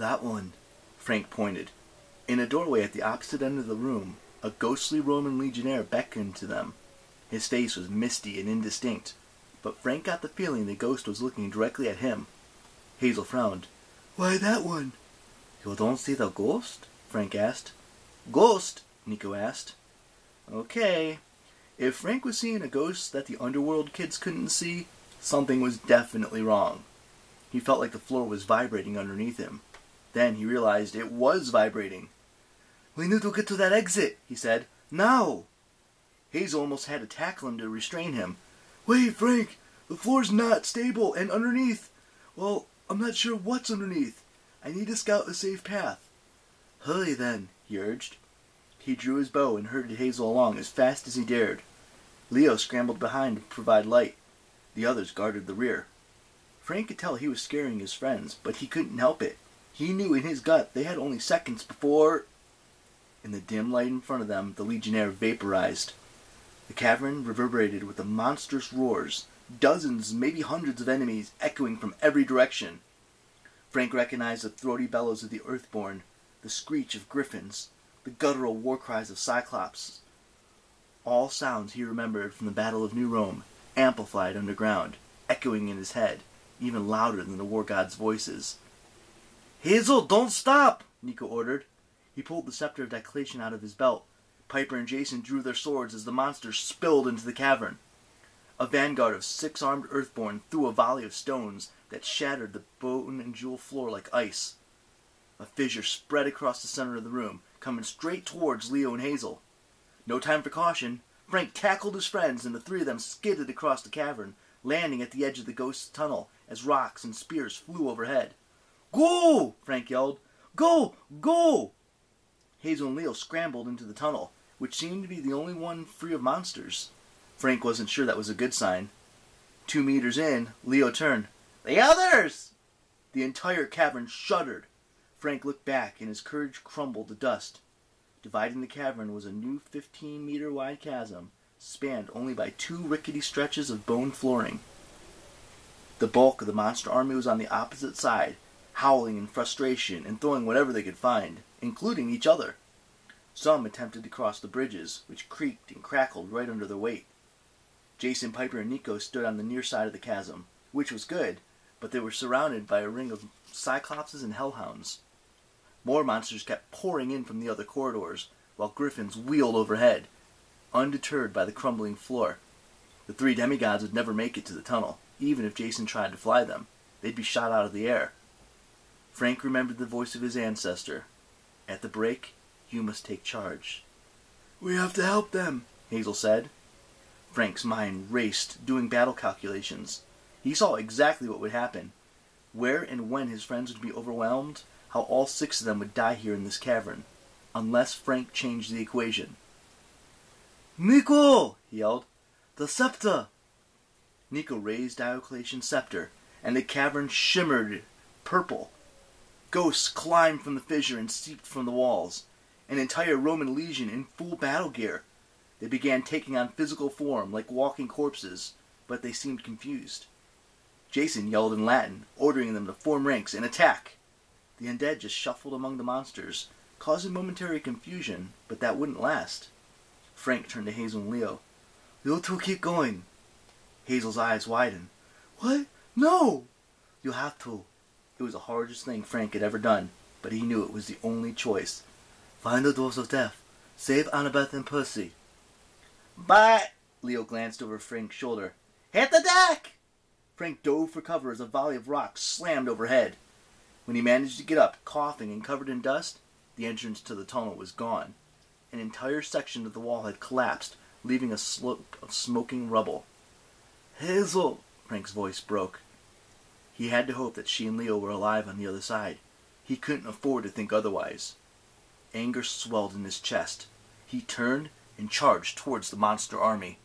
That one. Frank pointed. In a doorway at the opposite end of the room, a ghostly Roman legionnaire beckoned to them. His face was misty and indistinct, but Frank got the feeling the ghost was looking directly at him. Hazel frowned. Why that one? You don't see the ghost? Frank asked. Ghost? Nico asked. Okay. If Frank was seeing a ghost that the underworld kids couldn't see, something was definitely wrong. He felt like the floor was vibrating underneath him. Then he realized it was vibrating. We need to get to that exit, he said. Now! Hazel almost had to tackle him to restrain him. Wait, Frank! The floor's not stable, and underneath... Well, I'm not sure what's underneath. I need to scout a safe path. Hurry then, he urged. He drew his bow and herded Hazel along as fast as he dared. Leo scrambled behind to provide light. The others guarded the rear. Frank could tell he was scaring his friends, but he couldn't help it. He knew in his gut they had only seconds before... In the dim light in front of them, the Legionnaire vaporized. The cavern reverberated with the monstrous roars, dozens, maybe hundreds of enemies echoing from every direction. Frank recognized the throaty bellows of the Earthborn, the screech of griffins, the guttural war cries of Cyclops. All sounds he remembered from the Battle of New Rome, amplified underground, echoing in his head, even louder than the war god's voices. Hazel, don't stop! Nico ordered. He pulled the scepter of Diocletian out of his belt. Piper and Jason drew their swords as the monsters spilled into the cavern. A vanguard of 6 armed Earthborn threw a volley of stones that shattered the bone and jewel floor like ice. A fissure spread across the center of the room, coming straight towards Leo and Hazel. No time for caution. Frank tackled his friends, and the 3 of them skidded across the cavern, landing at the edge of the ghost's tunnel as rocks and spears flew overhead. Go! Frank yelled. Go! Go! Hazel and Leo scrambled into the tunnel, which seemed to be the only one free of monsters. Frank wasn't sure that was a good sign. 2 meters in, Leo turned. The others! The entire cavern shuddered. Frank looked back, and his courage crumbled to dust. Dividing the cavern was a new 15-meter-wide chasm, spanned only by 2 rickety stretches of bone flooring. The bulk of the monster army was on the opposite side, howling in frustration and throwing whatever they could find, including each other. Some attempted to cross the bridges, which creaked and crackled right under their weight. Jason, Piper, and Nico stood on the near side of the chasm, which was good, but they were surrounded by a ring of Cyclopses and Hellhounds. More monsters kept pouring in from the other corridors, while griffins wheeled overhead, undeterred by the crumbling floor. The 3 demigods would never make it to the tunnel, even if Jason tried to fly them. They'd be shot out of the air. Frank remembered the voice of his ancestor. At the break, you must take charge. We have to help them, Hazel said. Frank's mind raced, doing battle calculations. He saw exactly what would happen. Where and when his friends would be overwhelmed, how all 6 of them would die here in this cavern, unless Frank changed the equation. Nico! He yelled. The scepter! Nico raised Diocletian's scepter, and the cavern shimmered purple. Ghosts climbed from the fissure and seeped from the walls. An entire Roman legion in full battle gear. They began taking on physical form like walking corpses, but they seemed confused. Jason yelled in Latin, ordering them to form ranks and attack. The undead just shuffled among the monsters, causing momentary confusion, but that wouldn't last. Frank turned to Hazel and Leo. You 2 keep going. Hazel's eyes widened. What? No! You'll have to. It was the hardest thing Frank had ever done, but he knew it was the only choice. Find the doors of death. Save Annabeth and Percy. But... Leo glanced over Frank's shoulder. Hit the deck! Frank dove for cover as a volley of rocks slammed overhead. When he managed to get up, coughing and covered in dust, the entrance to the tunnel was gone. An entire section of the wall had collapsed, leaving a slope of smoking rubble. Hazel! Frank's voice broke. He had to hope that she and Leo were alive on the other side. He couldn't afford to think otherwise. Anger swelled in his chest. He turned and charged towards the monster army.